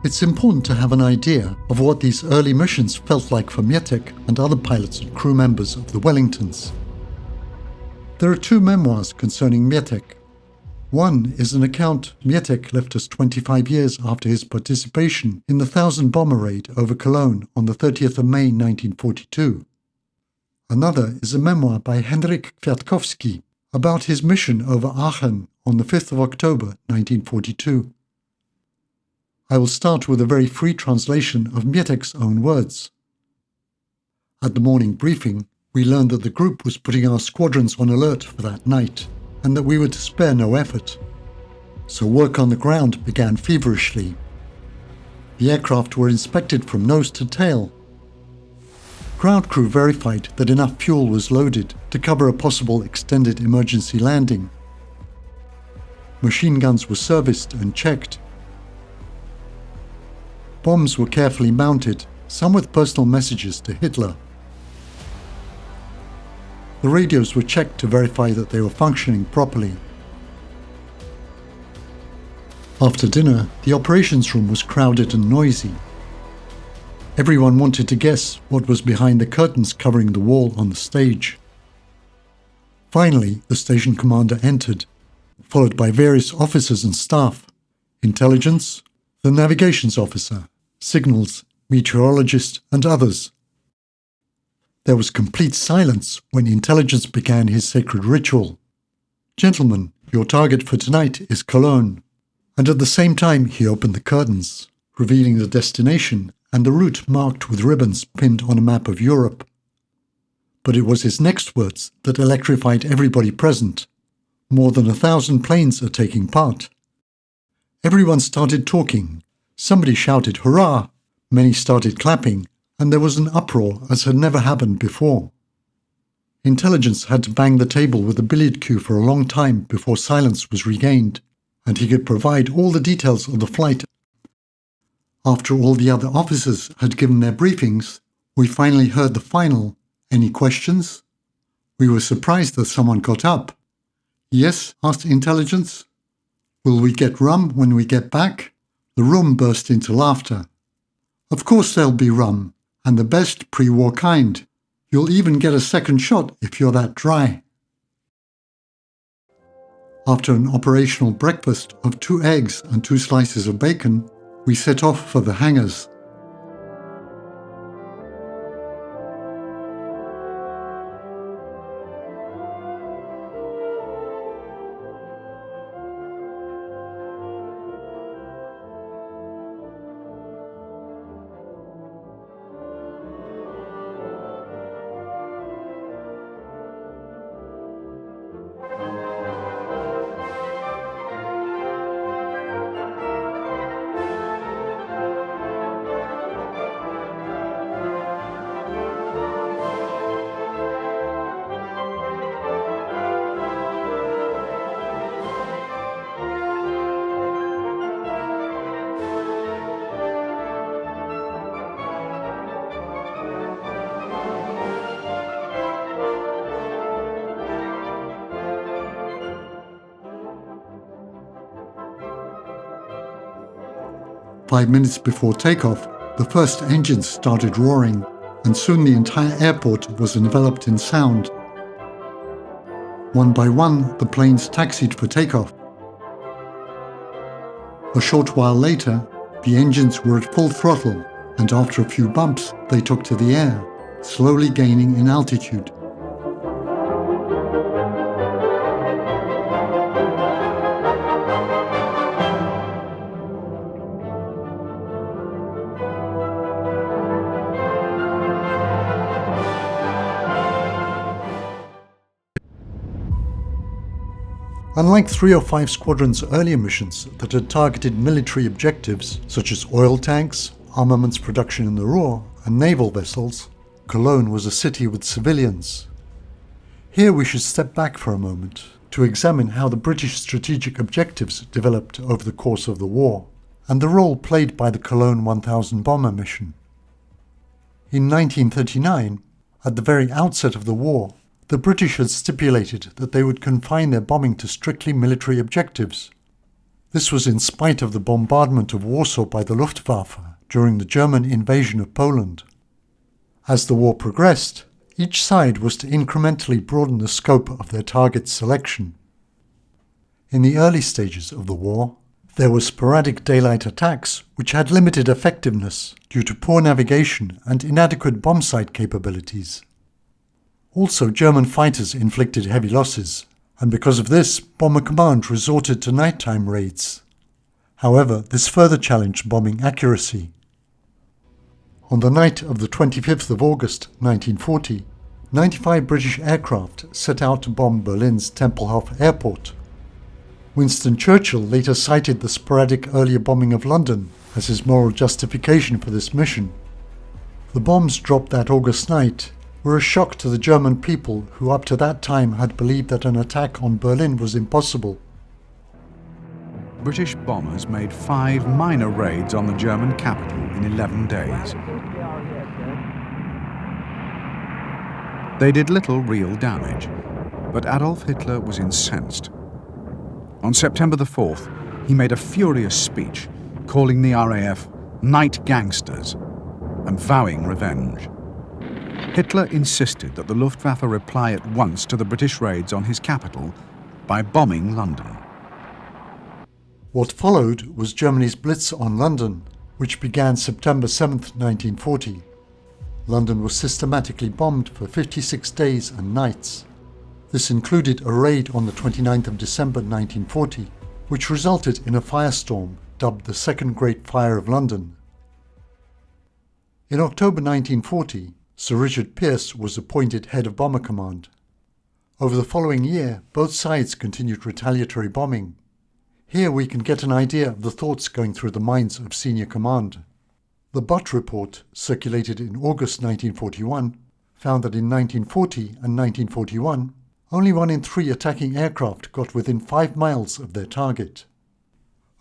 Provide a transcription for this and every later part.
It's important to have an idea of what these early missions felt like for Mietek and other pilots and crew members of the Wellingtons. There are two memoirs concerning Mietek. One is an account Mietek left us 25 years after his participation in the 1,000 bomber raid over Cologne on the 30th of May 1942. Another is a memoir by Henryk Kwiatkowski about his mission over Aachen on the 5th of October 1942. I will start with a very free translation of Mietek's own words. At the morning briefing, we learned that the group was putting our squadrons on alert for that night, and that we were to spare no effort. So work on the ground began feverishly. The aircraft were inspected from nose to tail. Ground crew verified that enough fuel was loaded to cover a possible extended emergency landing. Machine guns were serviced and checked. Bombs were carefully mounted, some with personal messages to Hitler. The radios were checked to verify that they were functioning properly. After dinner, the operations room was crowded and noisy. Everyone wanted to guess what was behind the curtains covering the wall on the stage. Finally, the station commander entered, followed by various officers and staff, intelligence, the navigations officer, signals, meteorologist, and others. There was complete silence when intelligence began his sacred ritual. "Gentlemen, your target for tonight is Cologne." And at the same time he opened the curtains, revealing the destination and the route marked with ribbons pinned on a map of Europe. But it was his next words that electrified everybody present. "More than 1,000 planes are taking part." Everyone started talking. Somebody shouted, "Hurrah!" Many started clapping, and there was an uproar as had never happened before. Intelligence had to bang the table with a billiard cue for a long time before silence was regained, and he could provide all the details of the flight. After all the other officers had given their briefings, we finally heard the final, "Any questions?" We were surprised that someone got up. "Yes?" asked Intelligence. "Will we get rum when we get back?" The room burst into laughter. "Of course there'll be rum, and the best pre-war kind. You'll even get a second shot if you're that dry." After an operational breakfast of 2 eggs and 2 slices of bacon, we set off for the hangars. "5 minutes before takeoff, the first engines started roaring, and soon the entire airport was enveloped in sound. One by one, the planes taxied for takeoff. A short while later, the engines were at full throttle, and after a few bumps, they took to the air, slowly gaining in altitude. Unlike 3 or 5 squadrons' earlier missions that had targeted military objectives such as oil tanks, armaments production in the Ruhr, and naval vessels, Cologne was a city with civilians. Here we should step back for a moment to examine how the British strategic objectives developed over the course of the war, and the role played by the Cologne 1000 bomber mission. In 1939, at the very outset of the war, the British had stipulated that they would confine their bombing to strictly military objectives. This was in spite of the bombardment of Warsaw by the Luftwaffe during the German invasion of Poland. As the war progressed, each side was to incrementally broaden the scope of their target selection. In the early stages of the war, there were sporadic daylight attacks which had limited effectiveness due to poor navigation and inadequate bomb sight capabilities. Also, German fighters inflicted heavy losses, and because of this, Bomber Command resorted to nighttime raids. However, this further challenged bombing accuracy. On the night of the 25th of August 1940, 95 British aircraft set out to bomb Berlin's Tempelhof Airport. Winston Churchill later cited the sporadic earlier bombing of London as his moral justification for this mission. The bombs dropped that August night were a shock to the German people who up to that time had believed that an attack on Berlin was impossible. British bombers made 5 minor raids on the German capital in 11 days. They did little real damage, but Adolf Hitler was incensed. On September the 4th, he made a furious speech calling the RAF night gangsters and vowing revenge. Hitler insisted that the Luftwaffe reply at once to the British raids on his capital by bombing London. What followed was Germany's blitz on London, which began September 7, 1940. London was systematically bombed for 56 days and nights. This included a raid on the 29th of December 1940, which resulted in a firestorm dubbed the Second Great Fire of London. In October 1940, Sir Richard Pearse was appointed head of Bomber Command. Over the following year, both sides continued retaliatory bombing. Here we can get an idea of the thoughts going through the minds of senior command. The Butt Report, circulated in August 1941, found that in 1940 and 1941, only 1 in 3 attacking aircraft got within 5 miles of their target.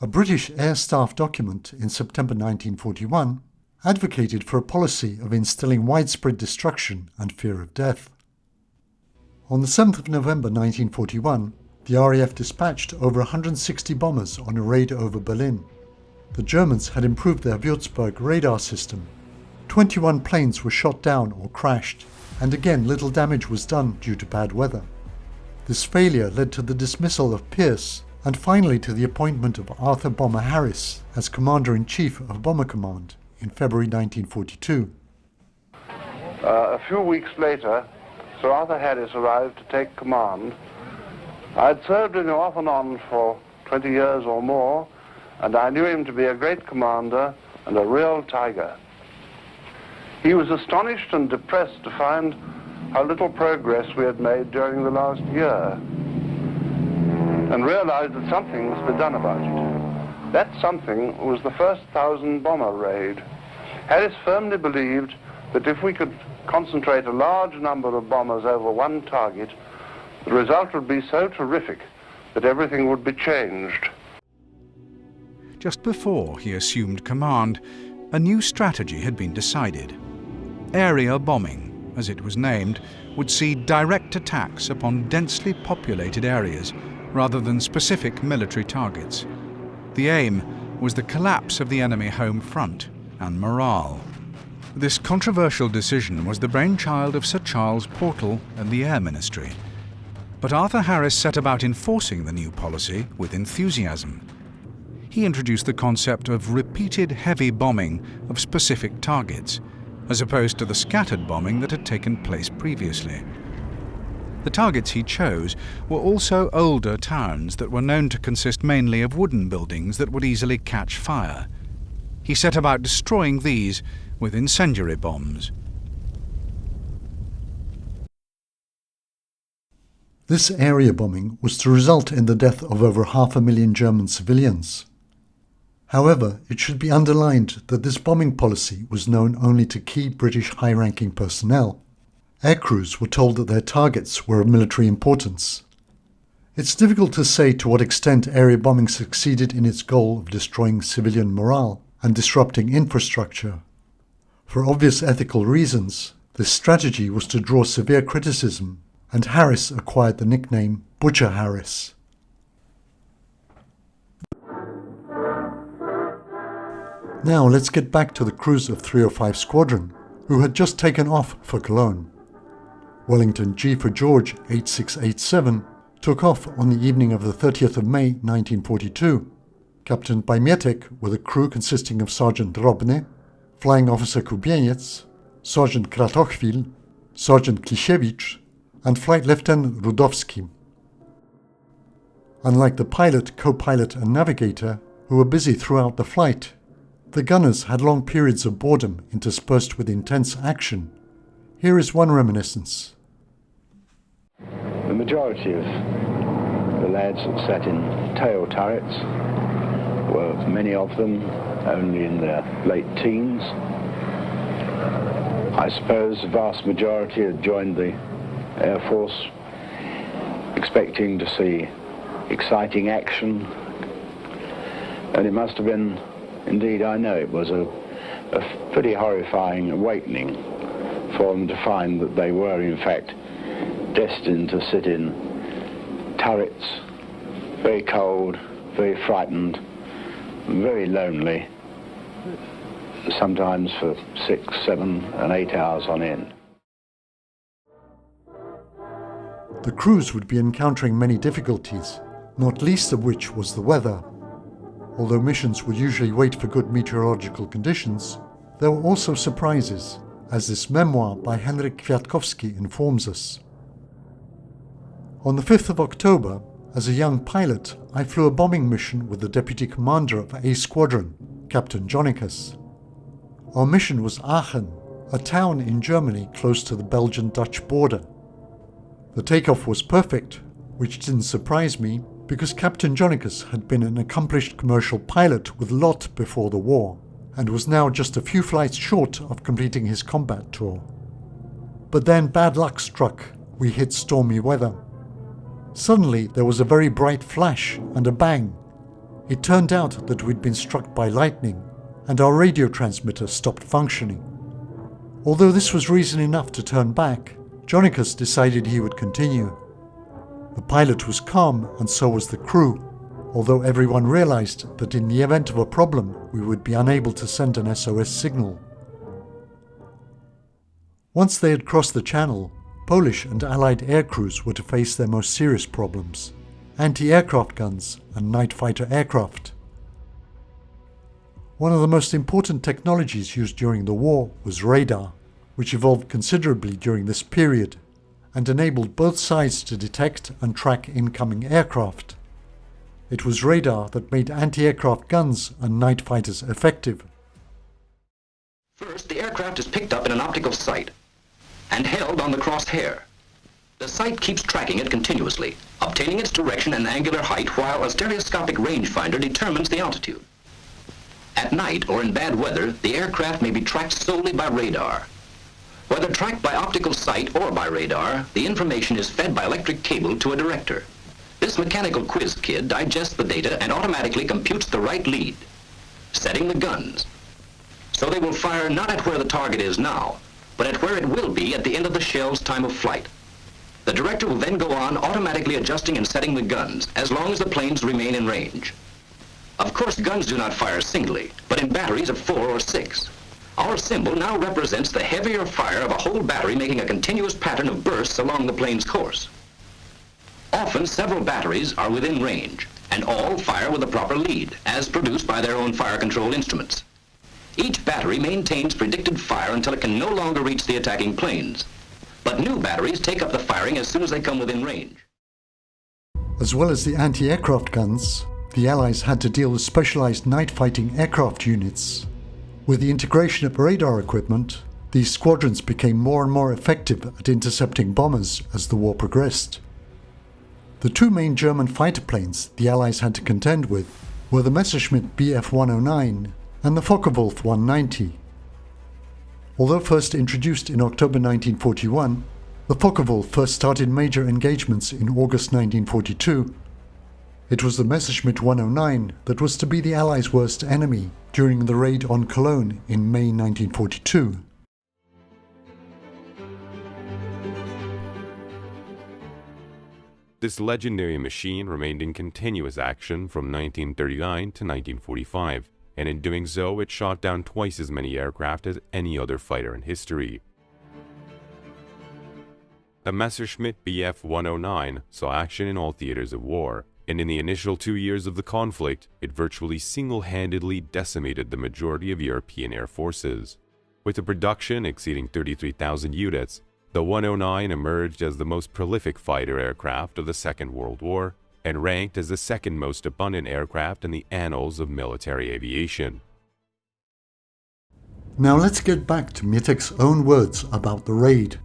A British Air Staff document in September 1941 advocated for a policy of instilling widespread destruction and fear of death. On the 7th of November 1941, the RAF dispatched over 160 bombers on a raid over Berlin. The Germans had improved their Würzburg radar system. 21 planes were shot down or crashed, and again little damage was done due to bad weather. This failure led to the dismissal of Pearse and finally to the appointment of Arthur Bomber Harris as Commander-in-Chief of Bomber Command in February 1942. A few weeks later, Sir Arthur Harris arrived to take command. I'd served him off and on for 20 years or more, and I knew him to be a great commander and a real tiger. He was astonished and depressed to find how little progress we had made during the last year, and realized that something must be done about it. That something was the first 1,000 bomber raid. Harris firmly believed that if we could concentrate a large number of bombers over one target, the result would be so terrific that everything would be changed. Just before he assumed command, a new strategy had been decided. Area bombing, as it was named, would see direct attacks upon densely populated areas rather than specific military targets. The aim was the collapse of the enemy home front and morale. This controversial decision was the brainchild of Sir Charles Portal and the Air Ministry. But Arthur Harris set about enforcing the new policy with enthusiasm. He introduced the concept of repeated heavy bombing of specific targets, as opposed to the scattered bombing that had taken place previously. The targets he chose were also older towns that were known to consist mainly of wooden buildings that would easily catch fire. He set about destroying these with incendiary bombs. This area bombing was to result in the death of over 500,000 German civilians. However, it should be underlined that this bombing policy was known only to key British high-ranking personnel. Aircrews were told that their targets were of military importance. It's difficult to say to what extent area bombing succeeded in its goal of destroying civilian morale and disrupting infrastructure. For obvious ethical reasons, this strategy was to draw severe criticism, and Harris acquired the nickname Butcher Harris. Now let's get back to the crews of 305 Squadron, who had just taken off for Cologne. Wellington G for George 8687 took off on the evening of the 30th of May 1942, captained by Mietek, with a crew consisting of Sergeant Drobny, Flying Officer Kubieniec, Sergeant Kratochwil, Sergeant Klisiewicz, and Flight Lieutenant Rudowski. Unlike the pilot, co-pilot and navigator, who were busy throughout the flight, the gunners had long periods of boredom interspersed with intense action. Here is one reminiscence. The majority of the lads that sat in tail turrets were, many of them, only in their late teens. I suppose the vast majority had joined the Air Force expecting to see exciting action, and it must have been, indeed I know it was a pretty horrifying awakening for them to find that they were in fact destined to sit in turrets, very cold, very frightened, very lonely, sometimes for 6, 7 and 8 hours on end. The crews would be encountering many difficulties, not least of which was the weather. Although missions would usually wait for good meteorological conditions, there were also surprises, as this memoir by Henryk Kwiatkowski informs us. On the 5th of October, as a young pilot, I flew a bombing mission with the deputy commander of A Squadron, Captain Jonicus. Our mission was Aachen, a town in Germany close to the Belgian-Dutch border. The takeoff was perfect, which didn't surprise me, because Captain Jonicus had been an accomplished commercial pilot with LOT before the war, and was now just a few flights short of completing his combat tour. But then bad luck struck. We hit stormy weather. Suddenly there was a very bright flash and a bang. It turned out that we'd been struck by lightning, and our radio transmitter stopped functioning. Although this was reason enough to turn back, Jonicus decided he would continue. The pilot was calm, and so was the crew, although everyone realized that in the event of a problem, we would be unable to send an SOS signal. Once they had crossed the channel, Polish and Allied air crews were to face their most serious problems: anti-aircraft guns and night fighter aircraft. One of the most important technologies used during the war was radar, which evolved considerably during this period and enabled both sides to detect and track incoming aircraft. It was radar that made anti-aircraft guns and night fighters effective. First, the aircraft is picked up in an optical sight and held on the crosshair. The sight keeps tracking it continuously, obtaining its direction and angular height while a stereoscopic rangefinder determines the altitude. At night or in bad weather, the aircraft may be tracked solely by radar. Whether tracked by optical sight or by radar, the information is fed by electric cable to a director. This mechanical quiz kid digests the data and automatically computes the right lead, setting the guns. So they will fire not at where the target is now, but at where it will be at the end of the shell's time of flight. The director will then go on automatically adjusting and setting the guns as long as the planes remain in range. Of course, guns do not fire singly, but in batteries of 4 or 6. Our symbol now represents the heavier fire of a whole battery making a continuous pattern of bursts along the plane's course. Often, several batteries are within range, and all fire with the proper lead, as produced by their own fire control instruments. Each battery maintains predicted fire until it can no longer reach the attacking planes. But new batteries take up the firing as soon as they come within range. As well as the anti-aircraft guns, the Allies had to deal with specialized night-fighting aircraft units. With the integration of radar equipment, these squadrons became more and more effective at intercepting bombers as the war progressed. The two main German fighter planes the Allies had to contend with were the Messerschmitt Bf 109 and the Focke-Wulf 190. Although first introduced in October 1941, the Focke-Wulf first started major engagements in August 1942. It was the Messerschmitt 109 that was to be the Allies' worst enemy during the raid on Cologne in May 1942. This legendary machine remained in continuous action from 1939 to 1945, and in doing so it shot down twice as many aircraft as any other fighter in history. The Messerschmitt Bf 109 saw action in all theaters of war, and in the initial 2 years of the conflict, it virtually single-handedly decimated the majority of European air forces. With a production exceeding 33,000 units, the 109 emerged as the most prolific fighter aircraft of the Second World War and ranked as the second most abundant aircraft in the annals of military aviation. Now let's get back to Mietek's own words about the raid.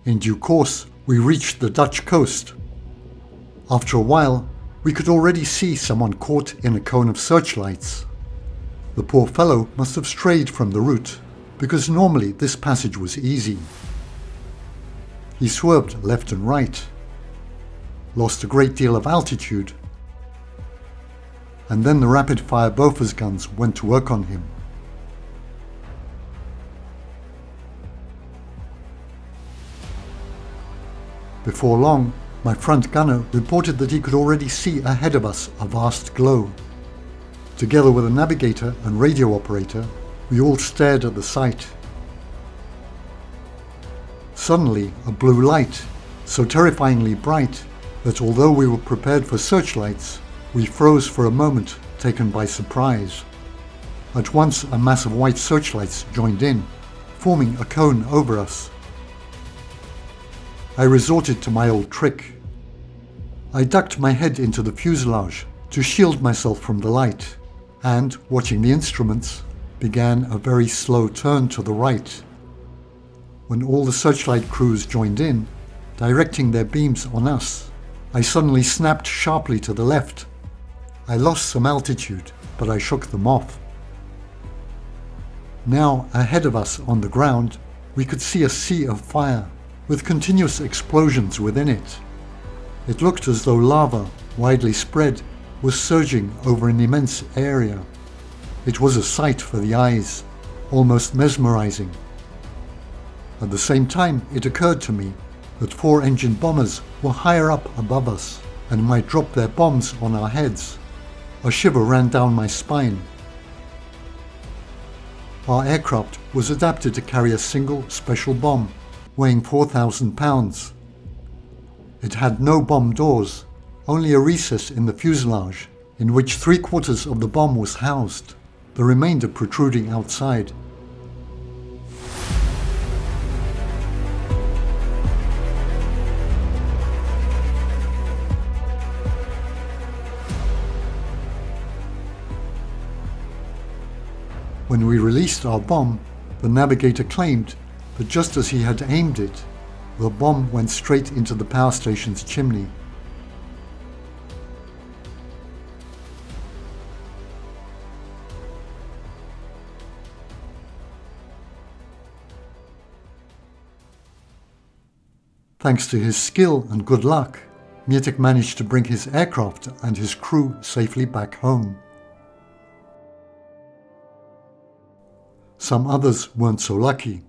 In due course, we reached the Dutch coast. After a while, we could already see someone caught in a cone of searchlights. The poor fellow must have strayed from the route, because normally this passage was easy. He swerved left and right, lost a great deal of altitude, and then the rapid-fire Bofors guns went to work on him. Before long, my front gunner reported that he could already see ahead of us a vast glow. Together with a navigator and radio operator, we all stared at the sight. Suddenly, a blue light, so terrifyingly bright that although we were prepared for searchlights, we froze for a moment, taken by surprise. At once, a mass of white searchlights joined in, forming a cone over us. I resorted to my old trick. I ducked my head into the fuselage to shield myself from the light, and, watching the instruments, began a very slow turn to the right. When all the searchlight crews joined in, directing their beams on us, I suddenly snapped sharply to the left. I lost some altitude, but I shook them off. Now, ahead of us on the ground, we could see a sea of fire, with continuous explosions within it. It looked as though lava, widely spread, was surging over an immense area. It was a sight for the eyes, almost mesmerizing. At the same time, it occurred to me that 4-engine bombers were higher up above us and might drop their bombs on our heads. A shiver ran down my spine. Our aircraft was adapted to carry a single special bomb, weighing 4,000 pounds. It had no bomb doors, only a recess in the fuselage, in which 3/4 of the bomb was housed, the remainder protruding outside. When we released our bomb, the navigator claimed that just as he had aimed it, the bomb went straight into the power station's chimney. Thanks to his skill and good luck, Mietek managed to bring his aircraft and his crew safely back home. Some others weren't so lucky.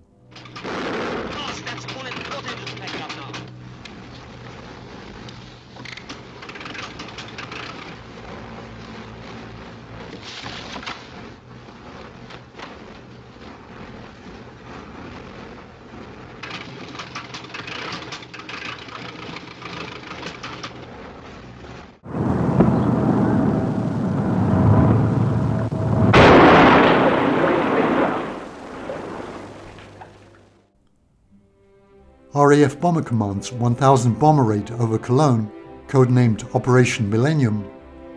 RAF Bomber Command's 1000 bomber raid over Cologne, codenamed Operation Millennium,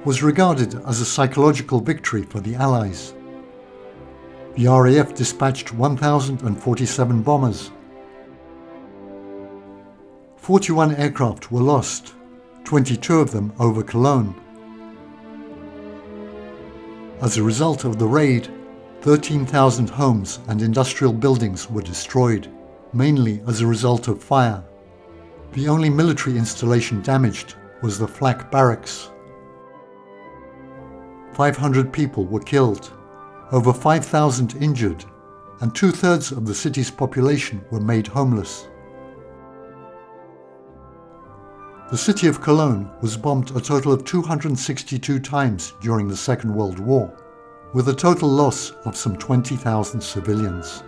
was regarded as a psychological victory for the Allies. The RAF dispatched 1,047 bombers. 41 aircraft were lost, 22 of them over Cologne. As a result of the raid, 13,000 homes and industrial buildings were destroyed, mainly as a result of fire. The only military installation damaged was the Flak Barracks. 500 people were killed, over 5,000 injured, and 2/3 of the city's population were made homeless. The city of Cologne was bombed a total of 262 times during the Second World War, with a total loss of some 20,000 civilians.